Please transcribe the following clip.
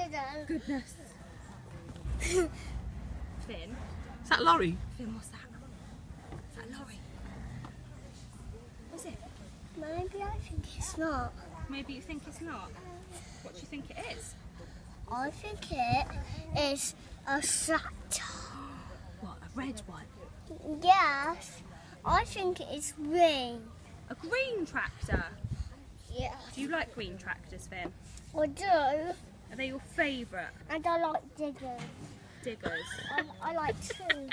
didn't. Goodness. Finn. Is that lorry? Finn, what's that? Is that lorry? What's it? Maybe I think it's not. Maybe you think it's not. What do you think it is? I think it is a tractor. What, a red one? Yes, I think it's green. A green tractor? Yeah. Do you like green tractors, Finn? I do. Are they your favourite And I like diggers. diggers? I like two.